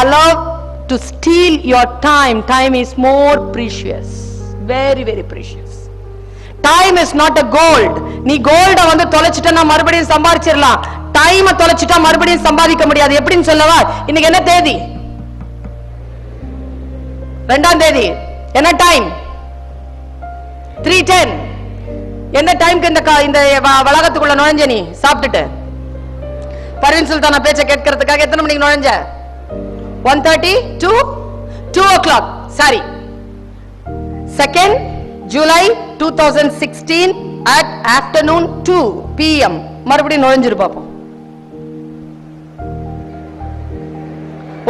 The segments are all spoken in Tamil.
allow to steal your time. Time is more precious, very very precious. Time is not a gold. நீ கோல்ட வந்து தொலைச்சிட்டா மறுபடியும் சம்பாதிச்சிடலாம். டைம் தொலைச்சிட்டா மறுபடியும் சம்பாதிக்க முடியாது. எப்படின்னு சொல்லவா? இன்னைக்கு என்ன தேதி? 2ஆம் தேதி. என்ன டைம்? 3:10. எந்த டைம்க்கு இந்த வளாகத்துக்குள்ள நுழைஞ்ச நீ சாப்பிட்டுட்டு? பர்வீன் சுல்தானா பேச்ச கேட்கறதுக்காக எத்தனை மணிக்கு நுழைஞ்ச? 1:30 to 2 o'clock. Sorry, 2nd July 2016 at afternoon 2 PM மறுபடியும் நுழைஞ்சிரு பாப்போம்.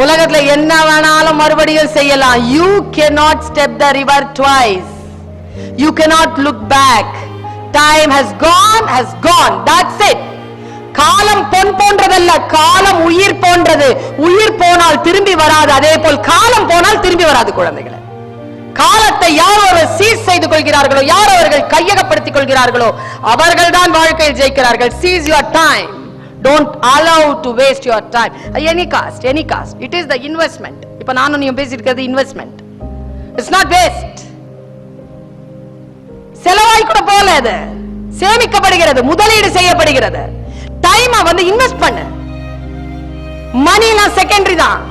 உலகத்துல என்ன வேணாலும் மறுபடியும் செய்யலாம். You cannot step the river twice. You cannot look back. Time has gone. That's it. காலம் பொன் போன்றதல்ல, காலம் உயிர் போன்றது. உயிர் போனால் திரும்பி வராது. அதே போல் காலம் போனால் திரும்பி வராது குழந்தைகளை. காலத்தை யார் அவர்கள் சீஸ் செய்து கொள்கிறார்களோ, யார் அவர்கள் கையகப்படுத்திக் கொள்கிறார்களோ அவர்கள் தான் வாழ்க்கையில் ஜெயிக்கிறார்கள். Seize your time. Don't allow to waste your time. Any cost. It is the investment. இப்ப நானும் நீயும் பேசிட்டு investment. It's not waste. செலவாய் கூட போல, அது சேமிக்கப்படுகிறது, முதலீடு செய்யப்படுகிறது. டைம் வந்து இன்வெஸ்ட் பண்ணு. மணினா செகண்டரி தான்.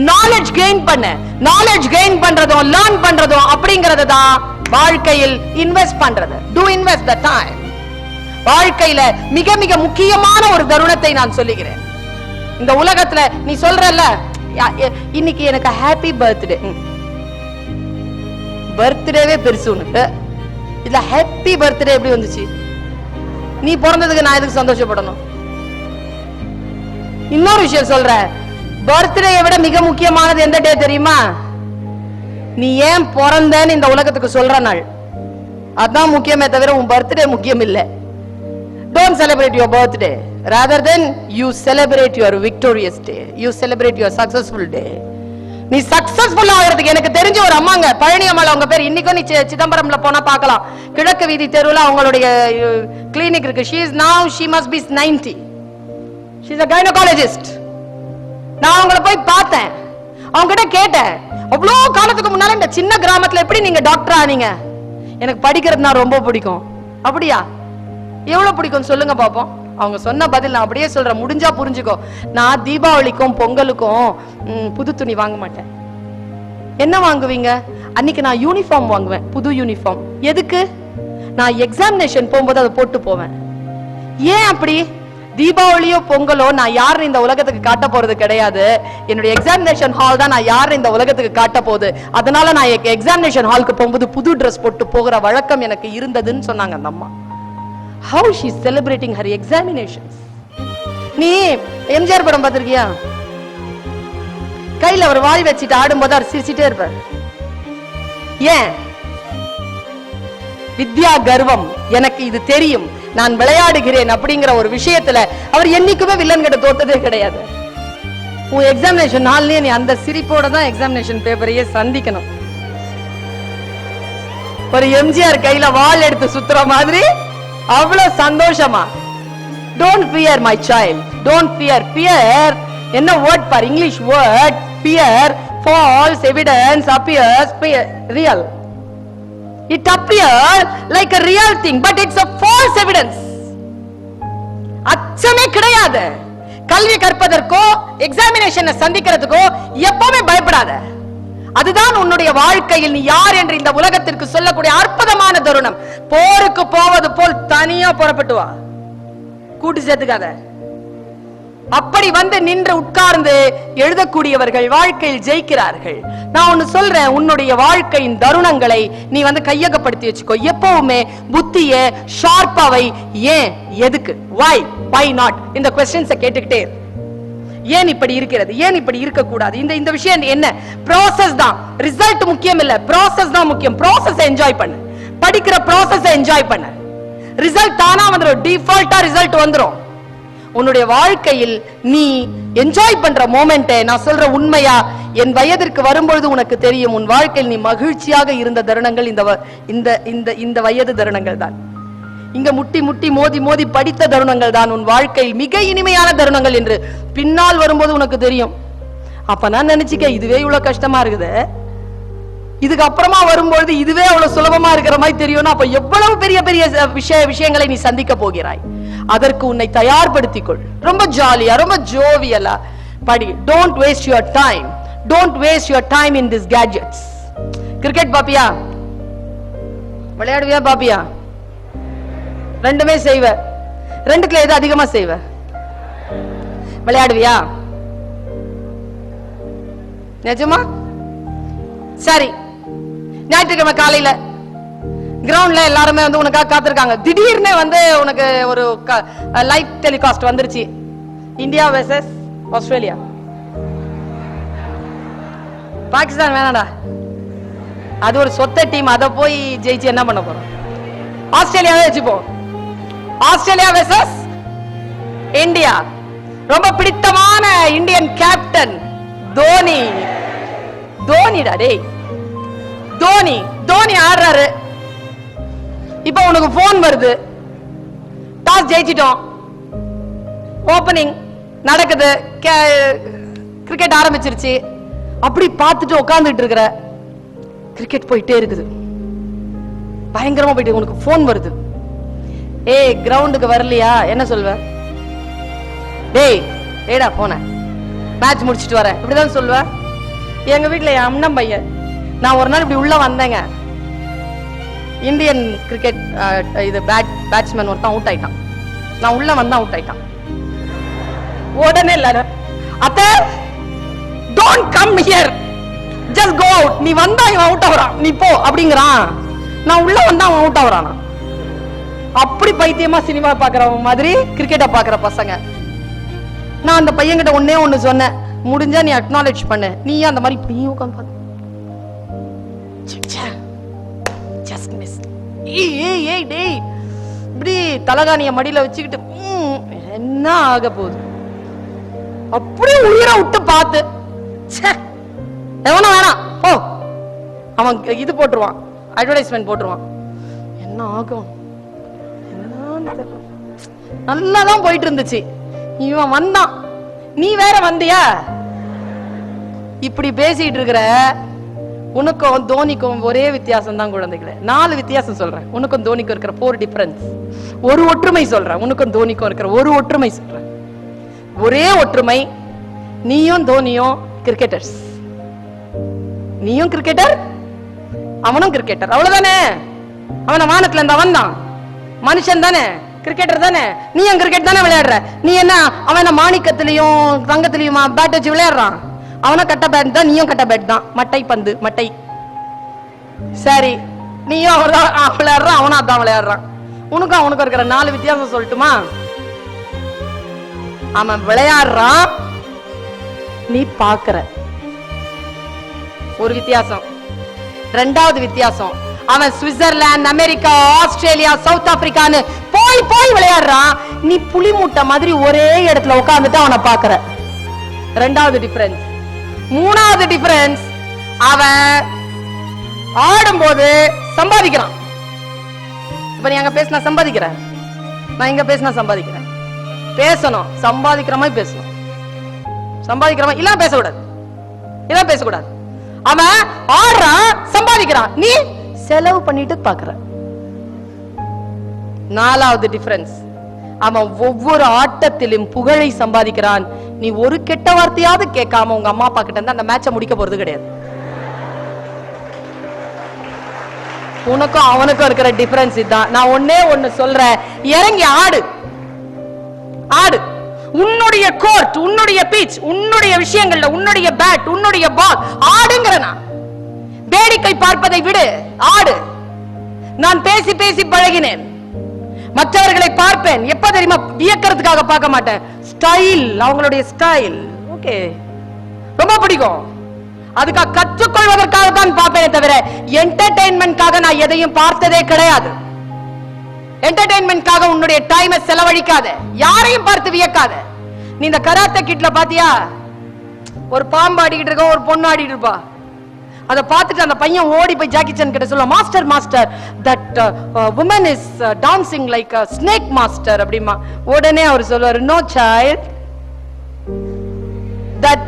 நாலேஜ் கெயின் பண்ணு. நாலேஜ் கெயின் பண்றதும் லேர்ன் பண்றதும் அப்படிங்கிறது தான் வாழ்க்கையில் இன்வெஸ்ட் பண்றது. Do invest the time. வாழ்க்கையில மிக மிக முக்கியமான ஒரு தருணத்தை நான் சொல்லுகிறேன். இந்த உலகத்துல நீ சொல்றல்ல, இன்னைக்கு எனக்கு ஹாப்பி பர்த்டே. பர்த்டேவே பெருசு உனக்கு. இதுல ஹாப்பி பர்த்டே எப்படி வந்துச்சு? நீ பிறந்ததுக்கு நான் எதுக்கு சந்தோஷப்படணும்? இன்னொரு விஷயம் சொல்றேன், பர்த்டேயை விட மிக முக்கியமானது எந்த டே தெரியுமா? நீ ஏன் பிறந்தன்னு இந்த உலகத்துக்கு சொல்ற நாள். அதான் முக்கியமே தவிர உன் பர்த்டே முக்கியம் இல்ல. Don't celebrate your birthday. Rather than you celebrate your victorious day. You celebrate your successful day. நீ சக்சஸ்ஃபுல் ஆகிறதுக்கு எனக்கு தெரிஞ்ச ஒரு அம்மாங்க, பழனி அம்மாள் அவங்க பேர். இன்னைக்கும் நீ சிதம்பரம்ல போனா பார்க்கலாம். கிழக்கு வீதி தெருவுல அவங்களுடைய கிளினிக் இருக்கு. She must be 90. She is a gynecologist. நான் அவங்கள போய் பார்த்தேன். அவங்க கிட்ட கேட்டேன், அவ்வளோ காலத்துக்கு முன்னால இந்த சின்ன கிராமத்துல எப்படி நீங்க டாக்டர் ஆனீங்க? எனக்கு படிக்கிறதுனா ரொம்ப பிடிக்கும். அப்படியா? எவ்வளவு பிடிக்கும் சொல்லுங்க பாப்போம். அவங்க சொன்ன பதில் நான் அப்படியே சொல்றேன், முடிஞ்சா புரிஞ்சுக்கோ. நான் தீபாவளிக்கும் பொங்கலுக்கும் புது துணி வாங்க மாட்டேன். என்ன வாங்குவீங்க? அன்னைக்கு நான் யூனிஃபார்ம் வாங்குவேன், புது யூனிஃபார்ம். எதுக்கு? நான் எக்ஸாமினேஷன் போகும்போது அதை போட்டு போவேன். ஏன் அப்படி? தீபாவளியோ பொங்கலோ நான் யாரு இந்த உலகத்துக்கு காட்ட போறது கிடையாது. என்னுடைய எக்ஸாமினேஷன் ஹால் தான் நான் யாரு இந்த உலகத்துக்கு காட்ட போகுது. அதனால நான் எக்ஸாமினேஷன் ஹாலுக்கு போகும்போது புது ட்ரெஸ் போட்டு போகிற வழக்கம் எனக்கு இருந்ததுன்னு சொன்னாங்க அந்த அம்மா. How she is celebrating her examinations. நீ எம்ஜிஆர் படம் பார்த்திருக்கியா? கையில ஒரு வாய் வச்சிட்டு ஆடும்போது அவர் சிரிச்சிட்டே இருப்பார். ஏன்? வித்யா கர்வம். எனக்கு இது தெரியும், நான் விளையாடுகிறேன் அப்படிங்கிற ஒரு விஷயத்துல அவர் என்னைக்குமே வில்லன் கிட்ட தோத்ததே கிடையாது. உன் எக்ஸாமினேஷன் நாள்லயே நீ அந்த சிரிப்போட தான் எக்ஸாமினேஷன் பேப்பரையே சந்திக்கணும். ஒரு எம்ஜிஆர் கையில வாள் எடுத்து சுத்துற மாதிரி அவ்வளவு சந்தோஷமா. Don't fear my child. Don't fear. Fear என்ன வேர்ட் பார், English word. Fear, false evidence appears real. It appears like a real thing, but it's a false evidence. அச்சமே கிடையாது. கல்வி கற்பதற்கோ எக்ஸாமினேஷனை சந்திக்கிறதுக்கோ எப்பவுமே பயப்படாத. அதுதான் உன்னுடைய வாழ்க்கையில் நீ யார் என்று இந்த உலகத்திற்கு சொல்லக்கூடிய அற்புதமான தருணம். போருக்கு போவது போல் தனியா புறப்பட்டு வா, கூட்டு சேர்த்துக்காத. அப்படி வந்து நின்று உட்கார்ந்து எழுதக்கூடியவர்கள் வாழ்க்கையில் ஜெயிக்கிறார்கள். நான் ஒன்னு சொல்றேன், உன்னுடைய வாழ்க்கையின் தருணங்களை நீ வந்து கையகப்படுத்தி வச்சுக்கோ. எப்பவுமே புத்திய ஷார்ப்பாவை. ஏன், எதுக்கு, why not இந்த क्वेश्चंस கேட்டுக்கிட்டே. ஏன் இப்படி இருக்கிறது, ஏன் இப்படி இருக்க கூடாது, இந்த விஷயம் என்ன? process தான், ரிசல்ட் முக்கியம் இல்ல, process தான் முக்கியம். process என்ஜாய் பண்ணு, படிக்கிற process என்ஜாய் பண்ணு. ரிசல்ட் தானா வந்துரும், டிஃபால்ட்டா ரிசல்ட் வந்துரும். உன்னுடைய வாழ்க்கையில் நீ என்ஜாய் பண்ற மொமெண்ட்டை நான் சொல்ற உண்மையா, என் வயதிற்கு வரும்பொழுது உனக்கு தெரியும், உன் வாழ்க்கையில் நீ மகிழ்ச்சியாக இருந்த தருணங்கள் இந்த வயது தருணங்கள் தான். இங்க முட்டி முட்டி மோதி மோதி படித்த தருணங்கள் தான் உன் வாழ்க்கையில் மிக இனிமையான தருணங்கள் என்று பின்னால் வரும்போது உனக்கு தெரியும். அப்ப நான் நினைச்சுக்க இதுவே இவ்வளவு கஷ்டமா இருக்குது, இதுக்கு அப்புறமா வரும்பொழுது இதுவே அவ்வளவு சுலபமா இருக்கிற மாதிரி தெரியும்னா அப்ப எவ்வளவு பெரிய பெரிய விஷயங்களை நீ சந்திக்க போகிறாய். அதற்கு உன்னை தயார்படுத்திக்கொள். ரொம்ப ஜாலியா ரொம்ப ஜோவியலா படி. Don't waste your time. Don't waste your time in this gadgets. Cricket பாப்பியா? விளையாடுவியா பாப்பியா? ரெண்டுமே செய்வ. ரெண்டுக்குள்ள எது அதிகமா செய்வ? விளையாடுவியா? நிஜமா? சரி, ஞாயிற்றுக்கிழமை காலையில கிரவுண்ட்ல எல்லாருமே வந்து உனக்காக காத்திருக்காங்க. திடீர்னு வந்து உனக்கு ஒரு லைவ் டெலிகாஸ்ட் வந்துருச்சு. India versus Australia. பாகிஸ்தான் வேணாடா, அது ஒரு சொத்த டீம், அதை போய் ஜெயிச்சு என்ன பண்ண போறோம்? ஆஸ்திரேலியாவே வச்சுப்போம். Australia versus India. ரொம்ப பிடித்தமான இந்தியன் கேப்டன் தோனி. தோனிடா டேய், தோனி. தோனி ஆடுறாரு. இப்ப உனக்கு போன் வருது, டாஸ் ஜெயிச்சிட்டோம், ஓபனிங் நடக்குது, கிரிக்கெட் ஆரம்பிச்சிருச்சு. அப்படி பார்த்துட்டு உட்கார்ந்துட்டு இருக்கிற, கிரிக்கெட் போயிட்டே இருக்குது, பயங்கரமா போயிட்டு உனக்கு போன் வருது. ஏய் கிரவுண்டுக்கு வரலையா? என்ன சொல்வ? டேய் ஏடா போன, மேட்ச் முடிச்சிட்டு வரேன், இப்படிதான் சொல்வ. எங்க வீட்டுல என் அண்ணன் பையன், நான் ஒரு நாள் இப்படி உள்ள வந்தேங்க, இந்தியன் கிரிக்கெட் இது பேட்ஸ்மேன் ஒருத்தன் அவுட் ஆயிட்டான். நான் உள்ள வந்தா அவுட் ஆயிட்டான். உடனே இல்ல, அத்த don't come here, just go out. நீ வந்தா இவன் அவுட் ஆகுறான், நீ போ அப்படிங்கிறான். நான் உள்ள வந்தா அவன் அவுட் ஆகுறான். அப்படி பைத்தியமா சினிமா பாக்குறவங்க மாதிரி கிரிக்கெட்டை பாக்குற பசங்க. நான் அந்த பையன் கிட்ட ஒன்னே ஒண்ணு சொன்னேன், முடிஞ்சா நீ அக்னாலேஜ் பண்ணு. நீ அந்த மாதிரி இப்படி உட்கார்ந்து பாத்து ஜஸ்ட் மிஸ். ஏய் டேய், இப்படி தலகாணிய மடியில வச்சுக்கிட்டு என்ன ஆக போகுது? அப்படி உயிரை விட்டு பார்த்து எவனும் வேணாம் ஓ, அவன் இது போட்டுருவான், அட்வர்டைஸ்மெண்ட் போட்டுருவான். என்ன ஆகும்? நல்லாதான் போயிட்டு இருந்துச்சு. இவன் வந்தான், நீ வேற வந்தியா? இப்படி பேசிட்டு இருக்கிற உனக்கும் தோனிக்கும் ஒரே வித்தியாசம் தான் குழந்தைகளே. 4 வித்தியாசம் சொல்றேன். உனக்கும் தோனிக்கும் இருக்கிற 4 டிஃபரன்ஸ். ஒரு ஒற்றுமை சொல்றேன், உனக்கும் தோனிக்கும் இருக்கிற ஒரு ஒற்றுமை சொல்றேன். ஒரே ஒற்றுமை, நீயும் தோனியும் கிரிக்கெட்டர்ஸ். நீயும் கிரிக்கெட்டர், அவனும் கிரிக்கெட்டர், அவ்வளவுதானே. அவன வானத்துல இருந்தா வந்தான், மனுஷன் தானே, கிரிக்கெட்டர் தானே. நீ கிரிக்கெட் தானே விளையாடுற. நீ என்ன அவன மாணிக்கத்திலையும் தங்கத்திலையும் பேட் வச்சு விளையாடுறான்? அவன கட்ட பேட் தான், நீயும் கட்ட பேட் தான். மட்டை பந்து, மட்டை. சரி, நீயும் விளையாடுற, அவனும் அதான் விளையாடுறான். உனக்கும் அவனுக்கும் இருக்கிற 4 வித்தியாசம் சொல்லட்டுமா? அவன் விளையாடுறான், நீ பாக்குற, ஒரு வித்தியாசம். 2வது வித்தியாசம், அவன் சுவிட்சர்லாந்து, அமெரிக்கா, ஆஸ்திரேலியா, சவுத் ஆப்பிரிக்கான்னு போய் போய் விளையாடுறான். நீ புலி மூட்டை மாதிரி ஒரே இடத்துல உட்கார்ந்துட்டு அவனை பாக்குற. 2வது டிஃபரன்ஸ். 3வது டிஃபரன்ஸ், அவன் ஆடும்போது சம்பாதிக்கிறான். இப்ப நீ அங்க பேசினா சம்பாதிக்கிற, நான் இங்க பேசினா சம்பாதிக்கிறேன். பேசணும், சம்பாதிக்கிற மாதிரி பேசணும். சம்பாதிக்கிற மாதிரி இல்ல பேசக்கூடாது, இதான் பேசக்கூடாது. அவன் ஆடுறான், சம்பாதிக்கிறான், நீ செலவு பண்ணிட்டு பாக்குற. 4வது டிஃபரன்ஸ், அவன் ஒவ்வொரு ஆட்டத்திலும் புகழை சம்பாதிக்கிறான். நீ ஒரு கெட்ட வார்த்தையாவது கேட்காம உங்க அம்மா அப்பா கிட்ட இருந்து அந்த மேட்சை முடிக்க போறது கிடையாது. உனக்கும் அவனுக்கும் இருக்கிற டிஃபரன்ஸ் இதுதான். நான் ஒன்னே ஒண்ணு சொல்றேன், இறங்கி ஆடு. ஆடு. உன்னுடைய கோர்ட், உன்னுடைய பீச், உன்னுடைய விஷயங்கள்ல உன்னுடைய பேட், உன்னுடைய பால், ஆடுங்கறனா. வேடிக்கை பார்ப்பதை விடு, ஆடு. நான் பேசி பேசி பழகினேன். மற்றவர்களை பார்ப்பேன், எப்ப தெரியுமா? வியக்கிறதுக்காக பார்க்க மாட்டேன். ஸ்டைல், அவங்களுடைய ஸ்டைல் ஓகே ரொம்ப பிடிக்கும். அதுக்காக கற்றுக்கொள்வதற்காக தான் பார்ப்பேனே தவிர என்டர்டெயின்மென்ட்காக நான் எதையும் பார்த்ததே கிடையாது. என்டர்டெயின்மென்ட்காக உன்னுடைய டைமை செலவழிக்காத, யாரையும் பார்த்து வியக்காத. நீ இந்த கராத்தே கிட்ல பாத்தியா? ஒரு பாம்பு ஆடிக்கிட்டு இருக்க, ஒரு பொண்ணு ஆடிட்டு இருப்பா. அதை பார்த்துட்டு அந்த பையன் ஓடி போய் ஜாக்கி சான் கிட்ட சொல்ல, master master, that woman is dancing like a snake master அப்படிமா. உடனே அவர் சொல்லுவாரு, no child, that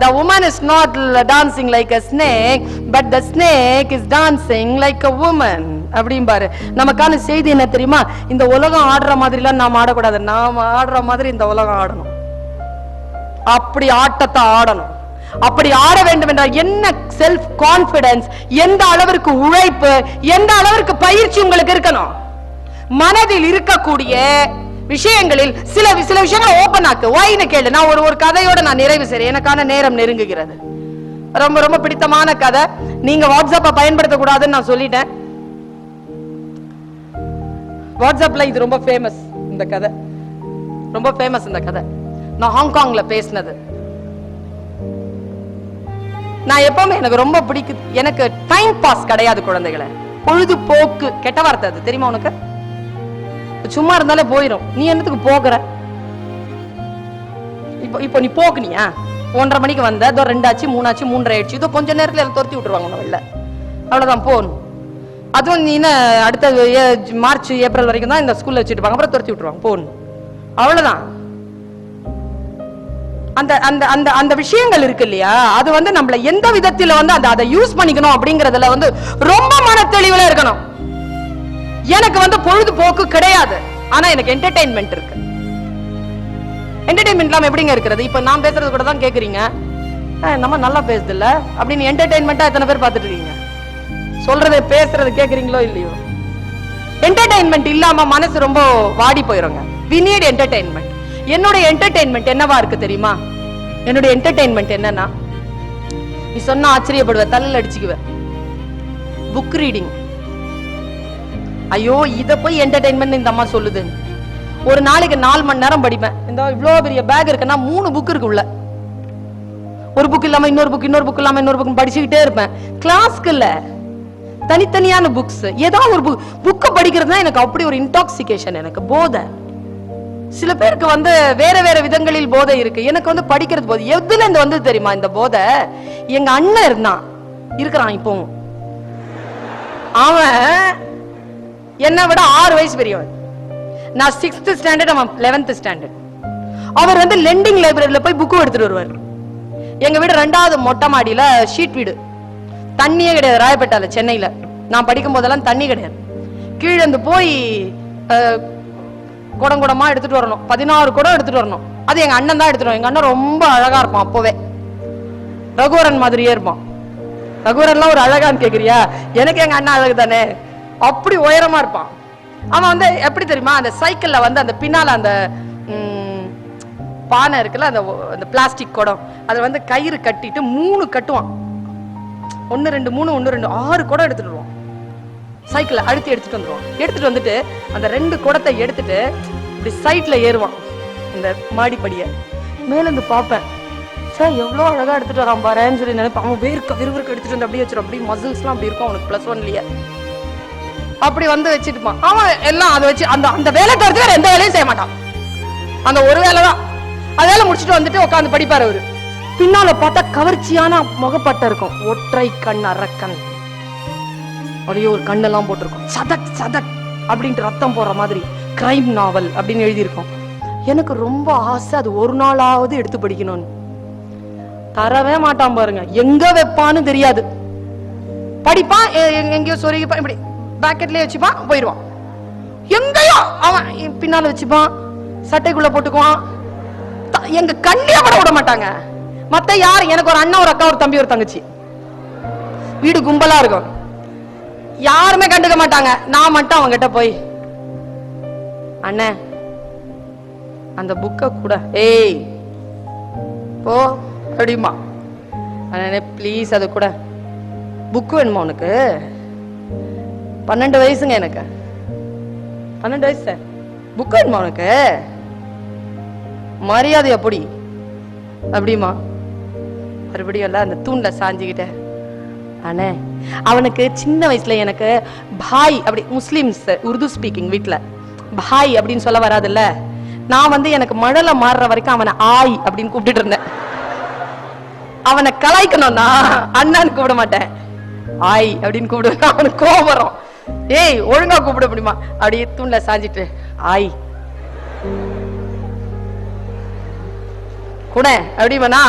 the woman is not dancing like a snake, but the snake is dancing like a woman. அப்படிம்பாரு. நமக்கான செய்தி என்ன தெரியுமா? இந்த உலகம் ஆடுற மாதிரிலாம் நாம் ஆடக்கூடாது. நாம் ஆடுற மாதிரி இந்த உலகம் ஆடணும். அப்படி ஆட்டத்தை ஆடணும். அப்படி ஆட வேண்டும் என்றால் என்ன செல்ஃப் கான்பிடன்ஸ், எந்த அளவிற்கு உழைப்பு, எந்த அளவிற்கு பயிற்சி உங்களுக்கு இருக்கணும். மனதில் இருக்கக்கூடிய விஷயங்களில் சில விஷயங்களை ஓபன் ஆக்கு. வாயின்னு கேளு. நான் ஒரு கதையோட நான் நிறைவு செய்றேன். எனக்கான நேரம் நெருங்குகிறது. ரொம்ப ரொம்ப பிடித்தமான கதை. நீங்க வாட்ஸ்அப்பை பயன்படுத்த கூடாதுன்னு நான் சொல்லிட்டேன். வாட்ஸ்அப்ல இது ரொம்ப ஃபேமஸ். இந்த கதை ரொம்ப ஃபேமஸ். இந்த கதை நான் ஹாங்காங்ல பேசினது. நான் எப்பவுமே எனக்கு ரொம்ப பிடிக்குது. எனக்கு டைம் பாஸ் கிடையாது குழந்தைகளை. பொழுதுபோக்கு கெட்ட வார்த்தை அது, தெரியுமா உனக்கு? சும்மா இருந்தாலே போயிடும். நீ என்னத்துக்கு போகிற? இப்போ நீ போக்குனியா? 1:30 மணிக்கு வந்த, 2 ஆச்சு, 3 ஆச்சு, 3:30 ஆயிடுச்சு. இதோ கொஞ்ச நேரத்துல எல்லாம் துரத்தி விட்டுருவாங்க உன்னை வெளில. அவ்வளவுதான், போகணும். அதுவும் நீ அடுத்த மார்ச் ஏப்ரல் வரைக்கும் தான் இந்த ஸ்கூல்ல வச்சுட்டு இருப்பாங்க. அப்புறம் துரத்தி விட்டுருவாங்க, போகணும். அவ்வளவுதான். அந்த அந்த அந்த அந்த விஷயங்கள் இருக்கு இல்லையா, அது வந்து நம்மள எந்த விதத்துல வந்து அதை யூஸ் பண்ணிக்கணும் அப்படிங்கறதுல வந்து ரொம்ப மன தெளிவுல இருக்கணும். எனக்கு வந்து பொழுதுபோக்கு கிடையாது, ஆனா எனக்கு என்டர்டெயின்மெண்ட் இருக்கு. என்டர்டெயின்மெண்ட் இல்லாம எப்படிங்க இருக்கிறது? இப்ப நான் பேசுறது கூட தான் கேக்குறீங்க, நம்ம நல்லா பேசுது இல்ல அப்படின்னு. என்டர்டெயின்மெண்டா எத்தனை பேர் பார்த்துட்டு இருக்கீங்க? சொல்றது பேசுறது கேக்குறீங்களோ இல்லையோ? என்டர்டெயின்மெண்ட் இல்லாம மனசு ரொம்ப வாடி போயிருங்க. we need entertainment. என்னுடைய என்டர்டெயின்மெண்ட் என்னவா இருக்கு தெரியுமா? என்னுடைய என்டர்டெயின்மெண்ட் என்னன்னா, நீ சொன்னா ஆச்சரியப்படுவ, தலையில அடிச்சுக்குவ, புக் ரீடிங். ஐயோ, இத போய் என்டர்டெயின்மெண்ட் இந்த அம்மா சொல்லுது. ஒரு நாளைக்கு 4 மணி நேரம் படிப்பேன். இந்த இவ்வளவு பெரிய பேக் இருக்குன்னா 3 புக் இருக்கு உள்ள. ஒரு புக் இல்லாம இன்னொரு புக், இன்னொரு புக் இல்லாம இன்னொரு புக் படிச்சுக்கிட்டே இருப்பேன். கிளாஸ்க்கு இல்ல, தனித்தனியான புக்ஸ். ஏதாவது ஒரு புக்க படிக்கிறது தான் எனக்கு அப்படி ஒரு இன்டாக்சிகேஷன், எனக்கு போதை. சில பேருக்கு வந்து வேற வேற விதங்களில் போதை இருக்கு. எனக்கு வந்து படிக்கிறது போதை. எதுல இருந்து வந்து தெரியுமா இந்த போதை? எங்க அண்ணன் இருக்கிறான் இப்பவும். அவன் என்னை விட 6 வயசு பெரியவன். நான் 6th ஸ்டாண்டர்ட், அவன் 11th ஸ்டாண்டர்ட். அவர் வந்து லெண்டிங் லைப்ரரியில போய் புக்கு எடுத்துட்டு வருவார். எங்க வீடு 2வது மொட்டை மாடியில ஷீட் வீடு. தண்ணியே கிடையாது ராயப்பேட்டால, சென்னையில. நான் படிக்கும் போதெல்லாம் தண்ணி கிடையாது. கீழே இருந்து போய் குடமா எடுத்துட்டு வரணும். 16 குடம் எடுத்துட்டு வரணும். அது எங்க அண்ணன் தான் எடுத்துட்டு. எங்க அண்ணன் ரொம்ப அழகா இருப்பான். அப்பவே ரகுவரன் மாதிரியே இருப்பான். ரகுவரன்லாம் ஒரு அழகான்னு கேக்குறியா? எனக்கு எங்க அண்ணன் அழகு தானே. அப்படி உயரமா இருப்பான். அவன் வந்து எப்படி தெரியுமா, அந்த சைக்கிள்ல வந்து அந்த பின்னால அந்த பானை இருக்குல்ல, அந்த பிளாஸ்டிக் குடம், அதை வந்து கயிறு கட்டிட்டு 3 கட்டுவான். 1 2 3 1 2 6 குடம் எடுத்துட்டு வருவான். சைக்கிள அழுத்தி எடுத்துட்டு வந்துருவான். எடுத்துட்டு வந்துட்டு அந்த 2 குடத்தை எடுத்துட்டு இப்படி சைட்ல ஏறுவான். இந்த மாடிப்படிய மேல இருந்து பாப்பேன். சார் எவ்வளவு அழகா எடுத்துட்டு வரான் பாருன்னு சொல்லி நினைப்பான். அவன் விறுவிறுக்கு எடுத்துட்டு வந்து அப்படியே வச்சிருவான். அப்படி மசில்ஸ் எல்லாம் அப்படி இருக்கும் அவனுக்கு. +1லயே அப்படி வந்து வச்சுட்டுப்பான். அவன் எல்லாம் அதை வச்சு அந்த வேலை தவிர்த்து வேற எந்த வேலையும் செய்ய மாட்டான். அந்த ஒரு வேலை தான். அதனால முடிச்சுட்டு வந்துட்டு உட்காந்து படிப்பாரு அவரு. பின்னால பார்த்தா கவர்ச்சியான முகப்பட்ட இருக்கும். ஒற்றை கண் அரக்கன். அப்படியே ஒரு கண்ணெல்லாம் போட்டிருக்கும். சதக் சதக் அப்படின்ட்டு ரத்தம் போற மாதிரி கிரைம் நாவல் அப்படின்னு எழுதியிருக்கோம். எனக்கு ரொம்ப ஆசை அது ஒரு நாளாவது எடுத்து படிக்கணும்னு. தரவே மாட்டான் பாருங்க. எங்க வைப்பான்னு தெரியாது. படிப்பான், எங்கேயோ சொருகிப்பான், இப்படி பாக்கெட்லயே வச்சுப்பான், போயிடுவான். எங்கயோ அவன் பின்னால வச்சுப்பான், சட்டைக்குள்ள போட்டுக்குவான். எங்க கண்ணியா கூட விட மாட்டாங்க. மத்த யார்? எனக்கு ஒரு அண்ணன், ஒரு அக்கா, ஒரு தம்பி, ஒரு தங்கச்சி. வீடு கும்பலா இருக்கும். யாருமே கண்டுக்க மாட்டாங்க. நான் மட்டும் அவங்க கிட்ட போய், அண்ணே அந்த புக்க கூட, ஏய் போ அப்படிமா. அண்ணே ப்ளீஸ் அது கூட. புக் வேணுமா உனக்கு? 12 வயசுங்க எனக்கு. 12 வயசு. புக் வேணுமா உனக்கு? மரியாதை அப்படி அப்படிமா. மறுபடியும் எல்லாம் அந்த தூண்ல சாஞ்சுக்கிட்ட, அண்ணே அவனுக்கு சின்ன வயசுல எனக்கு பாய் அப்படி, முஸ்லிம்ஸ் உருது ஸ்பீக்கிங் வீட்டுல பாய் அப்படின்னு சொல்ல வராதுல்ல. நான் வந்து எனக்கு மழலை மாறுற வரைக்கும் அவனை ஆய் அப்படின்னு கூப்பிட்டு இருந்தேன். அவனை கலாய்க்கணும்னா அண்ணான்னு கூப்பிட மாட்டேன், ஆய் அப்படின்னு கூப்பிடுவேன். அவனுக்கு கோபம் வரும். ஏய் ஒழுங்கா கூப்பிட முடியுமா? அப்படியே தூண்ல சாஞ்சிட்டு ஆய். கூட அப்படின்னா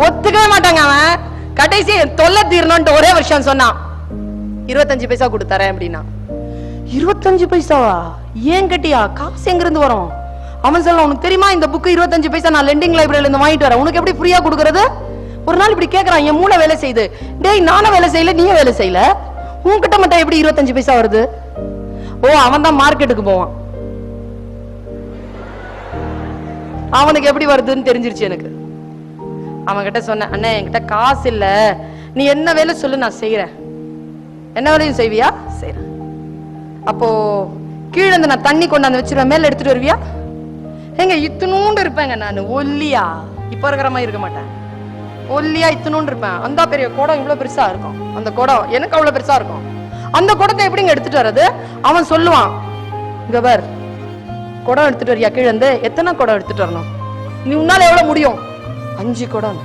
ஒத்துக்கவே மாட்டாங்க. அவன் கடைசி தொல்லை தீரணும்னு ஒரே வருஷம் சொன்னான், 25 பைசா கொடுத்தாரேன் அப்படின்னா. 25 பைசாவா? ஏன் கட்டியா? காசு எங்க இருந்து வரும்? அவன் சொல்ல, உனக்கு தெரியுமா இந்த புக்கு 25 பைசா நான் லெண்டிங் லைப்ரரியில இருந்து வாங்கிட்டு வரேன், உனக்கு எப்படி ஃப்ரீயா கொடுக்கறது? ஒரு நாள் இப்படி கேக்குறான், என் மூளை வேலை செய்யுது. டேய், நானும் வேலை செய்யல, நீயும் வேலை செய்யல, உன்கிட்ட மட்டும் எப்படி 25 பைசா வருது? ஓ, அவன் தான் மார்க்கெட்டுக்கு போவான், அவனுக்கு எப்படி வருதுன்னு தெரிஞ்சிருச்சு எனக்கு. அவன் கிட்ட சொன்னேன், அண்ணே என்கிட்ட காசு இல்ல, நீ என்ன வேலை சொல்லு நான் செய்யறேன். என்ன வேலையும் செய்வியா? செய்யறேன். அப்போ கீழே இருந்து நான் தண்ணி கொண்டாந்து வச்சிருவேன், மேல எடுத்துட்டு வருவியா? எங்க இத்தனூண்டு இருப்பேங்க நான், ஒல்லியா, இப்ப இருக்கிற மாதிரி இருக்க மாட்டேன், ஒல்லியா இத்தனூண்டு இருப்பேன். அந்த பெரிய குடம் இவ்வளவு பெருசா இருக்கும், அந்த குடம் எனக்கு அவ்வளவு பெருசா இருக்கும். அந்த குடத்தை எப்படிங்க எடுத்துட்டு வர்றது? அவன் சொல்லுவான், இங்க பார், குடம் எடுத்துட்டு வரியா கீழே இருந்து? எத்தனை குடம் எடுத்துட்டு வரணும்? நீ உன்னால எவ்வளவு முடியும்? 5 குடம்.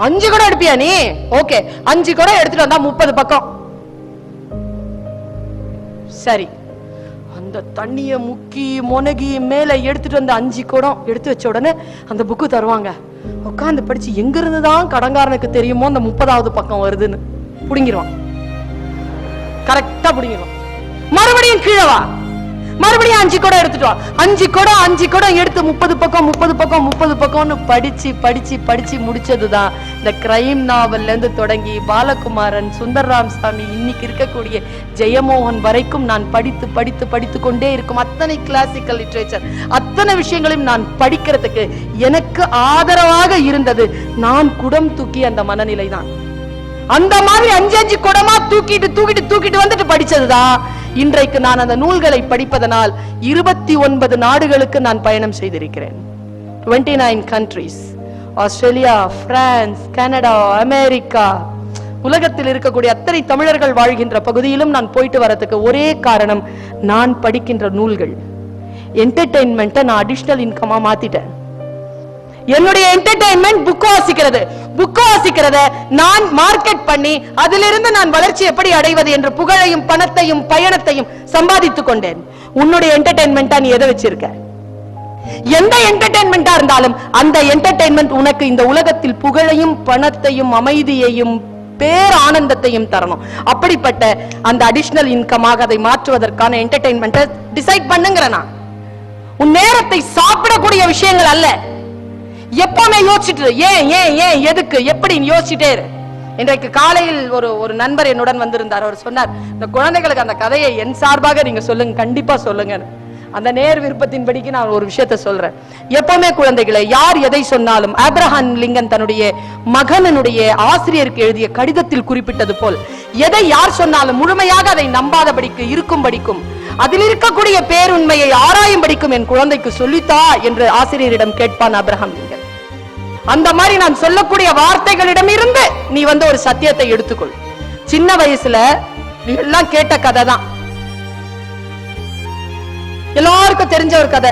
5 குடம் எடுப்பியா நீ? ஓகே, 5 குடம் எடுத்துட்டு வந்தா 30 பக்கம். சரி, அந்த தண்ணிய முக்கி மொனகி மேல எடுத்துட்டு வந்து 5 குடம் எடுத்து வச்ச உடனே அந்த புக்கு தருவாங்க. உட்காந்து படிச்சு எங்க இருந்துதான் கடங்காரனுக்கு தெரியுமோ அந்த 30வது பக்கம் வருதுன்னு புடிங்கிருவான். கரெக்டா புடிங்கிருவான். மறுபடியும் கீழே வா, மறுபடியும் 5 குடம் எடுத்துட்டு வா. 5 குடம் எடுத்து 30 பக்கம் 30 பக்கம் 30 பக்கம்னு படிச்சு படிச்சு படிச்சு முடிச்சதுதான் இந்த கிரைம் நாவல்ல இருந்து தொடங்கி பாலகுமாரன், சுந்தர் ராமசாமி, இன்னைக்கு இருக்கக்கூடிய ஜெயமோகன் வரைக்கும் நான் படித்து படித்து படித்து கொண்டே இருக்கும் அத்தனை கிளாசிக்கல் லிட்ரேச்சர், அத்தனை விஷயங்களையும் நான் படிக்கிறதுக்கு எனக்கு ஆதரவாக இருந்தது நான் குடம் தூக்கி அந்த மனநிலை தான். அந்த மாதிரி 5 குடமா தூக்கிட்டு தூக்கிட்டு தூக்கிட்டு வந்துட்டு படிச்சதுதான் இன்றைக்கு நான் அந்த நூல்களை படிப்பதனால் 29 நாடுகளுக்கு நான் பயணம் செய்திருக்கிறேன். 29 countries, Australia, France, Canada, America, உலகத்தில் இருக்கக்கூடிய அத்தனை தமிழர்கள் வாழ்கின்ற பகுதியிலும் நான் போயிட்டு வரதுக்கு ஒரே காரணம், நான் படிக்கின்ற நூல்கள். என்டர்டெயின்மெண்ட்டை நான் அடிஷனல் இன்கமா மாத்திட்டேன். என்னுடைய என்டர்டெயின்மெண்ட் புக் வாசிக்கிறது. புக் வாசிக்கிறத நான் மார்க்கெட் பண்ணி அதிலிருந்து நான் வளர்ச்சி எப்படி அடைவது என்று புகழையும் பணத்தையும் பயணத்தையும் சம்பாதித்துக் கொண்டேன். உன்னுடைய என்டர்டெயின்மெண்டா நீ எதை வச்சிருக்க? எந்த என்டர்டெயின்மெண்டா இருந்தாலும் அந்த என்டர்டெயின்மெண்ட் உனக்கு இந்த உலகத்தில் புகழையும் பணத்தையும் அமைதியையும் பேர் ஆனந்தத்தையும் தரணும். அப்படிப்பட்ட அந்த அடிஷனல் இன்கமாக அதை மாற்றுவதற்கான என்டர்டெயின்மெண்ட்டை டிசைட் பண்ணுங்கிறனா. உன் நேரத்தை சாப்பிடக்கூடிய விஷயங்கள் அல்ல. எப்பவுமே யோசிச்சுட்டு ஏன் ஏன் ஏன் எதுக்கு எப்படி யோசிச்சுட்டே இரு. இன்றைக்கு காலையில் ஒரு நண்பர் என்னுடன் வந்திருந்தார். அவர் சொன்னார், இந்த குழந்தைகளுக்கு அந்த கதையை என் சார்பாக நீங்க சொல்லுங்க, கண்டிப்பா சொல்லுங்க. அந்த நேர் விருப்பத்தின்படிக்கு நான் ஒரு விஷயத்த சொல்றேன். எப்பவுமே குழந்தைகளை யார் எதை சொன்னாலும், ஆப்ரஹாம் லிங்கன் தன்னுடைய மகனுடைய ஆசிரியருக்கு எழுதிய கடிதத்தில் குறிப்பிட்டது போல், எதை யார் சொன்னாலும் முழுமையாக அதை நம்பாதபடிக்கு இருக்கும்படிக்கும் அதில் இருக்கக்கூடிய பேருண்மையை ஆராயும்படிக்கும் என் குழந்தைக்கு சொல்லித்தா என்று ஆசிரியரிடம் கேட்பான் ஆப்ரஹாம் லிங்கன். அந்த மாதிரி நான் சொல்லக்கூடிய வார்த்தைகளிடம் இருந்து நீ ஒரு சத்தியத்தை எடுத்துக்கொள். சின்ன வயசுல நீ எல்லாம் கேட்ட கதை தான், எல்லாருக்கும் தெரிஞ்ச ஒரு கதை.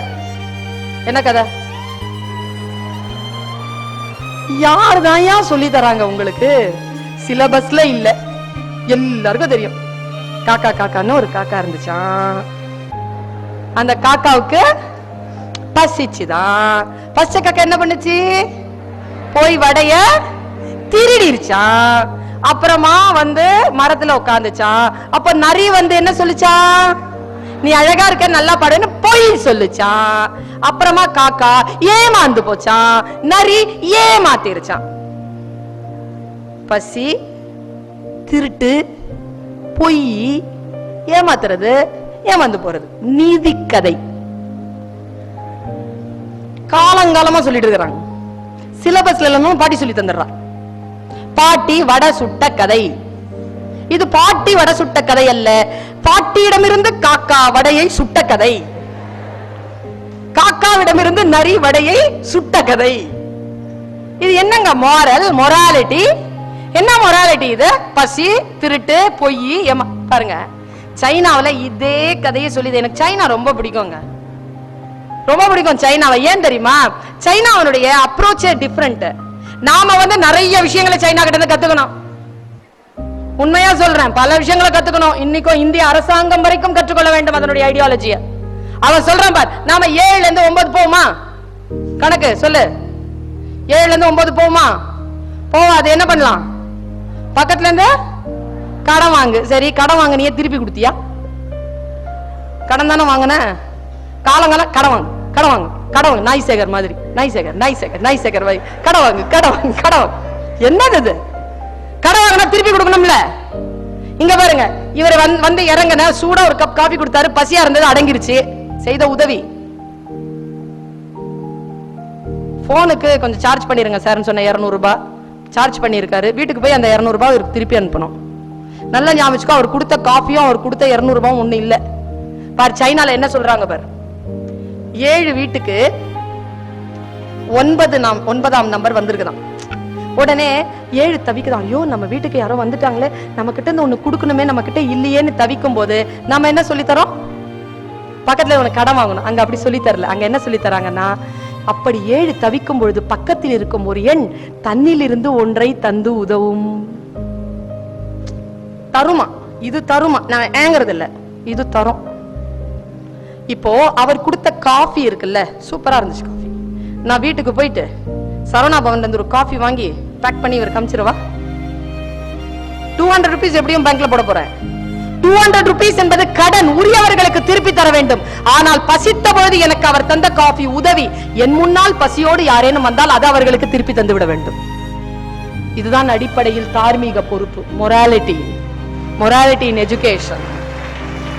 என்ன கதை? யாருதான் ஏன் சொல்லி தராங்க உங்களுக்கு? சிலபஸ்ல இல்ல, எல்லாருக்கும் தெரியும். காக்கா காக்கான்னு ஒரு காக்கா இருந்துச்சான். அந்த காக்காவுக்கு பசிச்சுதான். பச்சை காக்கா என்ன பண்ணுச்சு? போய் வடைய திருடிருச்சான். அப்புறமா மரத்துல உட்காந்துச்சான். அப்ப நரி என்ன சொல்லுச்சான்? நீ அழகா இருக்க, நல்லா பாடுன்னு போய் சொல்லுச்சான். அப்புறமா காக்கா ஏமாந்து போச்சான். நரி ஏமாத்திருச்சான். பசி, திருட்டு, பொய், ஏமாத்துறது, ஏமாந்து போறது நீதி கதை. காலங்காலமா சொல்லிட்டு இருக்கிறாங்க. சிலபஸ்ல எல்லாம் பாட்டி சொல்லி தந்துடுறா. பாட்டி வடை சுட்ட கதை. இது பாட்டி வடை சுட்ட கதை அல்ல, பாட்டியிடமிருந்து காக்கா வடையை சுட்ட கதை, காக்காவிடமிருந்து நரி வடையை சுட்ட கதை. இது என்னங்க மோரல், மொராலிட்டி? என்ன மொராலிட்டி இது? பசி, திருட்டு, பொய், பாருங்க. சைனாவில் இதே கதையை சொல்லிது. எனக்கு சைனா ரொம்ப பிடிக்குங்க, ரொம்ப பிடிக்கும் சைனாவை. ஏன் தெரியுமா? சைனாவுடைய அப்ரோச்சே டிஃபரெண்ட். நாம நிறைய விஷயங்களை சைனா கிட்ட இருந்து கத்துக்கணும். உண்மையா சொல்றேன், பல விஷயங்களை கத்துக்கணும். இன்னைக்கும் இந்திய அரசாங்கம் வரைக்கும் கற்றுக்கொள்ள வேண்டும் அதனுடைய 7ல இருந்து 9 போகுமா? போவாது. என்ன பண்ணலாம்? பக்கத்துல இருந்து கடன் வாங்கு. சரி, கடன் வாங்க, நீ திருப்பி கொடுத்தியா? கடன் தானே வாங்கின. காலங்கால கடன் வாங்கு, கடன் வாங்கு, கடன் வாங்கு. நாய் சேகர் மாதிரி, நாய் சேகர் மாதிரி கடன் வாங்கு, கடன் வாங்கு, கடன் வாங்கு. என்னது? கடன் வாங்கினா திருப்பி கொடுக்கணும்ல. இங்க பாருங்க, இவர் வந்து இறங்கின, சூடா ஒரு கப் காபி கொடுத்தாரு, பசியா இருந்தது, அடங்கிருச்சு. செய்த உதவி. போனுக்கு கொஞ்சம் சார்ஜ் பண்ணிருங்க சார் சொன்ன 200 ரூபாய் சார்ஜ் பண்ணிருக்காரு. வீட்டுக்கு போய் அந்த 200 ரூபாய் திருப்பி அனுப்பணும். நல்லா ஞாபகம், அவர் கொடுத்த காஃபியும் அவர் கொடுத்த 200 ரூபாயும் ஒண்ணு இல்ல. பார், சைனால என்ன சொல்றாங்க பார், 7 வீட்டுக்கு 9ஆம் நம்பர் வந்திருக்குதான். உடனே 7 தவிக்குதான். ஐயோ, நம்ம வீட்டுக்கு யாரோ வந்துட்டாங்களே, நம்ம கிட்ட இருந்து ஒண்ணு கொடுக்கணுமே, நம்ம கிட்ட இல்லையேன்னு தவிக்கும் போது நம்ம என்ன சொல்லி தரோம்? பக்கத்துல உனக்கு கடன் வாங்கணும். அங்க அப்படி சொல்லி தரல. அங்க என்ன சொல்லி தராங்கன்னா, அப்படி 7 தவிக்கும் பொழுது பக்கத்தில் இருக்கும் ஒரு எண் தன்னிலிருந்து ஒன்றை தந்து உதவும். தருமா? இது தருமா? நான் ஏங்குறது இல்ல, இது தரும். இப்போ அவர் கொடுத்த காஃபி இருக்குல்ல, சூப்பரா இருந்துச்சு காஃபி. நான் வீட்டுக்கு போயிட்டு சரவணா பவன்ல இருந்து ஒரு காஃபி வாங்கி பேக் பண்ணி இவர் காமிச்சிருவா. 200 rupees எப்படியும் பேங்க்ல போட போறேன். 200 rupees என்பது கடன், உரியவர்களுக்கு திருப்பி தர வேண்டும். ஆனால் பசித்த பொழுது எனக்கு அவர் தந்த காஃபி உதவி. என் முன்னால் பசியோடு யாரேனும் வந்தால் அது அவர்களுக்கு திருப்பி தந்து விட வேண்டும். இதுதான் அடிப்படையில் தார்மீக பொறுப்பு. Morality in education.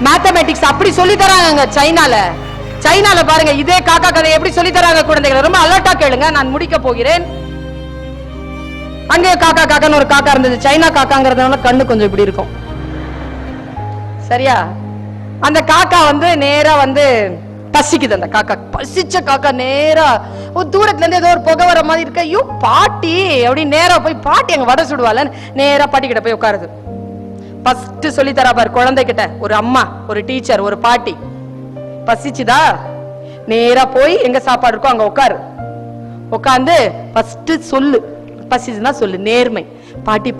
மேத்தமேட்டிக்ஸ் அப்படி சொல்லி தராங்க சைனால பாருங்க. இதே காக்கா கதை எப்படி சொல்லி தராங்க குழந்தைகளை. ரொம்ப அலர்ட்டா கேளுங்க, நான் முடிக்க போகிறேன். அங்கே காக்கான்னு ஒரு காக்கா இருந்தது. சைனா காக்காங்கிறதுனால கண்ணு கொஞ்சம் இப்படி இருக்கும், சரியா? அந்த காக்கா நேரா பசிக்குது. அந்த காக்கா, பசிச்ச காக்கா நேரா தூரத்துல இருந்து ஏதோ ஒரு புகை வர மாதிரி இருக்க. ஐயோ பாட்டி, அப்படி நேரா போய், பாட்டி அங்க வடை சுடுவாள், நேரா பாட்டி கிட்ட போய் உட்காருது. ஃபர்ஸ்ட் சொல்லி தரா பாரு குழந்தை கிட்ட, ஒரு அம்மா, ஒரு டீச்சர், ஒரு பாட்டி. பசிச்சுதா, நேரா போய் எங்க சாப்பாடு இருக்கோ அங்க உட்காந்து ஃபர்ஸ்ட் சொல்லு, பசிச்சுன்னா சொல்லு. நேர்மை. பாட்டி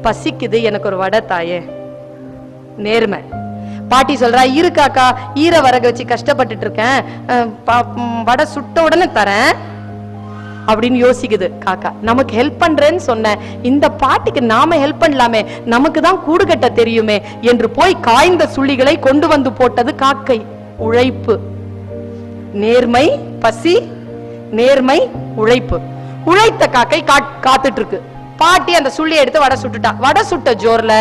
பசிக்குது, எனக்கு ஒரு வடை தாயே. நேர்மை. பாட்டி சொல்றா, இரு காக்கா, ஈர வரக வச்சு கஷ்டப்பட்டுட்டு இருக்கேன், வடை சுட்ட உடனே தரேன் அப்படின்னு யோசிக்குது காக்கா. நமக்கு ஹெல்ப் பண்றேன்னு சொன்ன இந்த பாட்டிக்கு நாம ஹெல்ப் பண்ணலாமே, நமக்கு தான் கூடு கட்ட தெரியுமே என்று போய் காய்ந்த சுள்ளிகளை கொண்டு வந்து போட்டது காக்கை. உழைப்பு, நேர்மை, பசி, நேர்மை, உழைப்பு. உழைத்த காக்கை காத்துட்டு இருக்கு. பாட்டி அந்த சுள்ளி எடுத்து வடை சுட்டுட்டா. வடை சுட்ட ஜோர்ல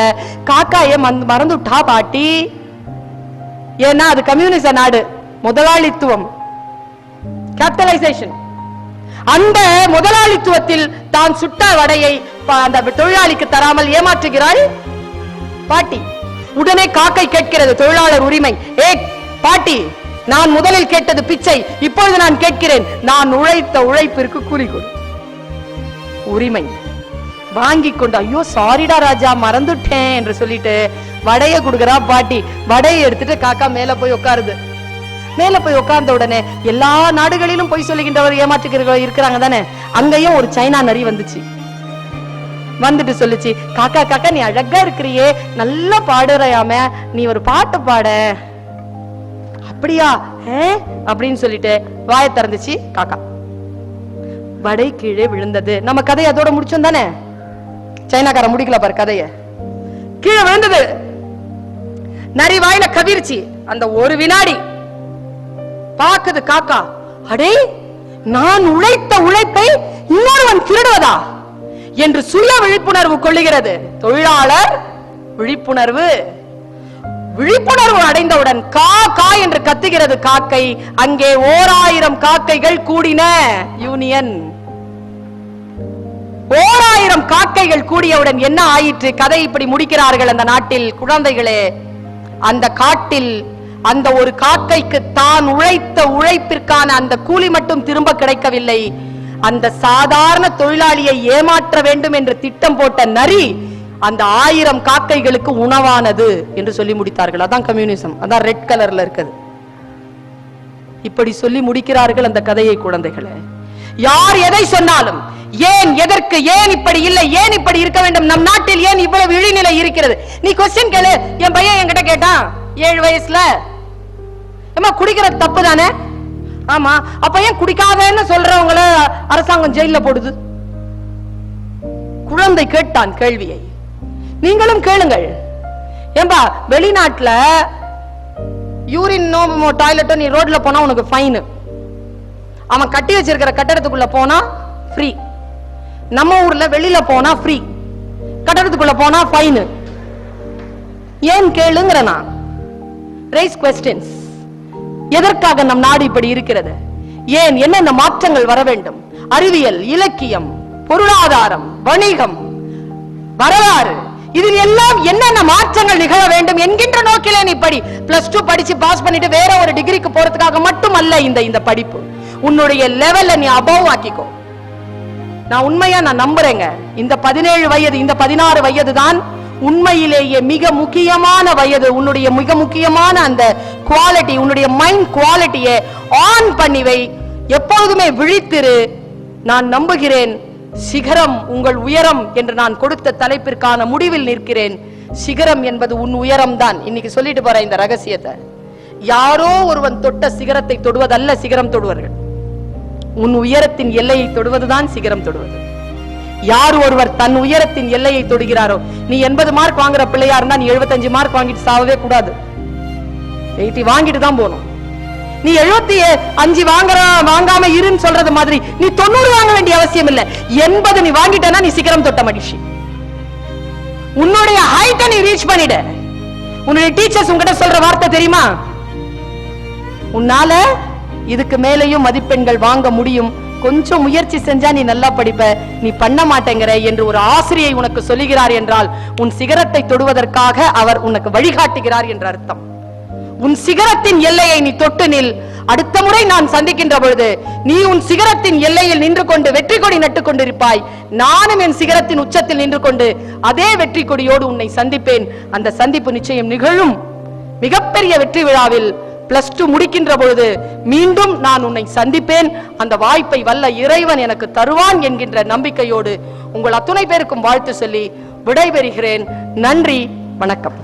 காக்காய மறந்துட்டா பாட்டி. ஏன்னா அது கம்யூனிச நாடு, முதலாளித்துவம், கேபிட்டலைசேஷன். அந்த முதலாளித்துவத்தில் தான் சுட்ட வடையை அந்த தொழிலாளிக்கு தராமல் ஏமாற்றுகிறாள் பாட்டி. உடனே காக்கை கேட்கிறது, தொழிலாளர் உரிமை. ஏ பாட்டி, நான் முதலில் கேட்டது பிச்சை, இப்பொழுது நான் கேட்கிறேன், நான் உழைத்த உழைப்பிற்கு கூலி கொடு. உரிமை. வாங்கி கொண்டு, ஐயோ சாரிடா ராஜா, மறந்துட்டேன் என்று சொல்லிட்டு வடைய கொடுக்கிறா பாட்டி. வடையை எடுத்துட்டு காக்கா மேல போய் உட்காருது. மேல போய் உட்கார்ந்த உடனே எல்லா நாடுகளிலும் போய் சொல்லுகின்றவர் ஏமாற்றுகிறவர்கள் இருக்கிறாங்க தானே. அங்கேயும் ஒரு சைனா நரி வந்துட்டு சொல்லுச்சு, காக்கா நீ அழகா இருக்கிறியே, நல்லா பாடுறையாம, நீ ஒரு பாட்டு பாட. அப்படியா அப்படின்னு சொல்லிட்டு வாயை திறந்துச்சு காக்கா. வடை கீழே விழுந்தது. நம்ம கதையை அதோட முடிச்சோம் தானே. சைனாக்கார முடிக்கல பாரு கதைய. கீழே விழுந்தது. நரி வாயில கவிர்ச்சி. அந்த ஒரு வினாடி பாக்குது காக்கா, அடே நான் உழைத்த உழைப்பை இன்னொருவன் திருடுவதா என்று சுய விழிப்புணர்வு கொள்ளுகிறது. தொழிலாளர் விழிப்புணர்வு அடைந்தவுடன் கா என்று கத்துகிறது காக்கை. அங்கே 1000 காக்கைகள் கூடின. யூனியன். 1000 காக்கைகள் கூடியவுடன் என்ன ஆயிற்று? கதை இப்படி முடிக்கிறார்கள் அந்த நாட்டில். குழந்தைகளே, அந்த காட்டில் அந்த ஒரு காக்கைக்கு தான் உழைத்த உழைப்பிற்கான அந்த கூலி மட்டும் திரும்ப கிடைக்கவில்லை. அந்த சாதாரண தொழிலாளியை ஏமாற்ற வேண்டும் என்று திட்டம் போட்ட நரி அந்த 1000 காக்கைகளுக்கு உணவானது என்று சொல்லி முடித்தார்கள். அதான் கம்யூனிசம். அதான் ரெட் கலர்ல இருக்குது. இப்படி சொல்லி முடிக்கிறார்கள் அந்த கதையை குழந்தைகளே. யார் எதை சொன்னாலும், ஏன், எதற்கு, ஏன் இப்படி இல்லை, ஏன் இப்படி இருக்க வேண்டும், நம் நாட்டில் ஏன் இவ்வளவு இழிநிலை இருக்கிறது, நீ கொஸ்டின் கேளு. என் பையன் என்கிட்ட கேட்டான் 7 வயசுல, ஏமா குடிக்கிறது தப்பு தானே? ஆமா, அப்ப ஏன் குடிக்காதன்னு சொல்றவங்கள அரசாங்கம் ஜெயில போடுது? குழந்தை கேட்டான் கேள்வியை, நீங்களும் கேளுங்கள். ஏம்பா, வெளிநாட்டுல யூரின் டாய்லெட் நீ ரோட்ல போனா உனக்கு ஃபைன், அவன் கட்டி வச்சிருக்கிற கட்டடத்துக்குள்ள போனா ஃப்ரீ. நம்ம ஊர்ல வெளியில போனா ஃப்ரீ, கட்டடத்துக்குள்ள போனா ஃபைன். ஏன் கேளுங்கிற நான். Rice questions. எதற்காக நம் நாடு இப்படி இருக்கிறது? ஏன்? என்னென்ன மாற்றங்கள் வர வேண்டும்? அறிவியல், இலக்கியம், பொருளாதாரம், வணிகம், வரலாறு, இதில் எல்லாம் என்னென்ன மாற்றங்கள் நிகழ வேண்டும் என்கின்ற நோக்கிலே நீ படி. +2 படிச்சு பாஸ் பண்ணிட்டு வேற ஒரு டிகிரிக்கு போறதுக்காக மட்டும் அல்ல இந்த படிப்பு. உன்னுடைய லெவல்ல நீ அபவ் ஆக்கிக்கோ. நான் உண்மையா நம்புறேங்க, இந்த 17 வயது, இந்த 16 வயது தான் உண்மையிலேயே மிக முக்கியமான வயது. உன்னுடைய மிக முக்கியமான அந்த குவாலிட்டி, உன்னுடைய மைண்ட் குவாலிட்டியை ஆன் பண்ணி வை. எப்பொழுதுமே விழித்திரு. நான் நம்புகிறேன் சிகரம் உங்கள் உயரம் என்று நான் கொடுத்த தலைப்பிற்கான முடிவில் நிற்கிறேன். சிகரம் என்பது உன் உயரம் தான். இன்னைக்கு சொல்லிட்டு போற இந்த ரகசியத்தை, யாரோ ஒருவன் தொட்ட சிகரத்தை தொடுவதல்ல சிகரம் தொடுவார்கள். உன் உயரத்தின் எல்லையை தொடுவதுதான் சிகரம் தொடுவது. யார் ஒருவர் தன் உயரத்தின் எல்லையை தொடுகிறாரோ, நீ 80 மார்க் வாங்குற பிள்ளையா இருந்தா நீ 75 மார்க் வாங்கிட்டு சாவவே கூடாது. 80 வாங்கிட்டு தான் போகணும். நீ 75 வாங்காம இருன்னு சொல்றது மாதிரி நீ 90 வாங்க வேண்டிய அவசியம் இல்ல. 80 நீ வாங்கிட்டனா நீ சிகரம் தொட்ட மனுஷி. உன்னுடைய ஹைட்டை நீ ரீச் பண்ணிட. உன்னுடைய டீச்சர்ஸ் உங்ககிட்ட சொல்ற வார்த்தை தெரியுமா? உன்னால இதுக்கு மேலேயும் மதிப்பெண்கள் வாங்க முடியும், கொஞ்சம் முயற்சி செஞ்சா நீ நல்லா படிப்ப, நீ பண்ண மாட்டேங்கிற என்று ஒரு ஆசிரியை உனக்கு சொல்லுகிறார் என்றால் உன் சிகரத்தை தொடுவதற்காக அவர் உனக்கு வழிகாட்டுகிறார் என்ற அர்த்தம். உன் சிகரத்தின் எல்லையை நீ தொட்டு நில். அடுத்த முறை நான் சந்திக்கின்ற பொழுது நீ உன் சிகரத்தின் எல்லையில் நின்று கொண்டு வெற்றி கொடி நட்டுக் கொண்டிருப்பாய். நானும் என் சிகரத்தின் உச்சத்தில் நின்று கொண்டு அதே வெற்றி கொடியோடு உன்னை சந்திப்பேன். அந்த சந்திப்பு நிச்சயம் நிகழும். மிகப்பெரிய வெற்றி விழாவில் +2 முடிக்கின்ற பொழுது மீண்டும் நான் உன்னை சந்திப்பேன். அந்த வாய்ப்பை வல்ல இறைவன் எனக்கு தருவான் என்கின்ற நம்பிக்கையோடு உங்கள் அத்துணை பேருக்கும் வாழ்த்து சொல்லி விடைபெறுகிறேன். நன்றி, வணக்கம்.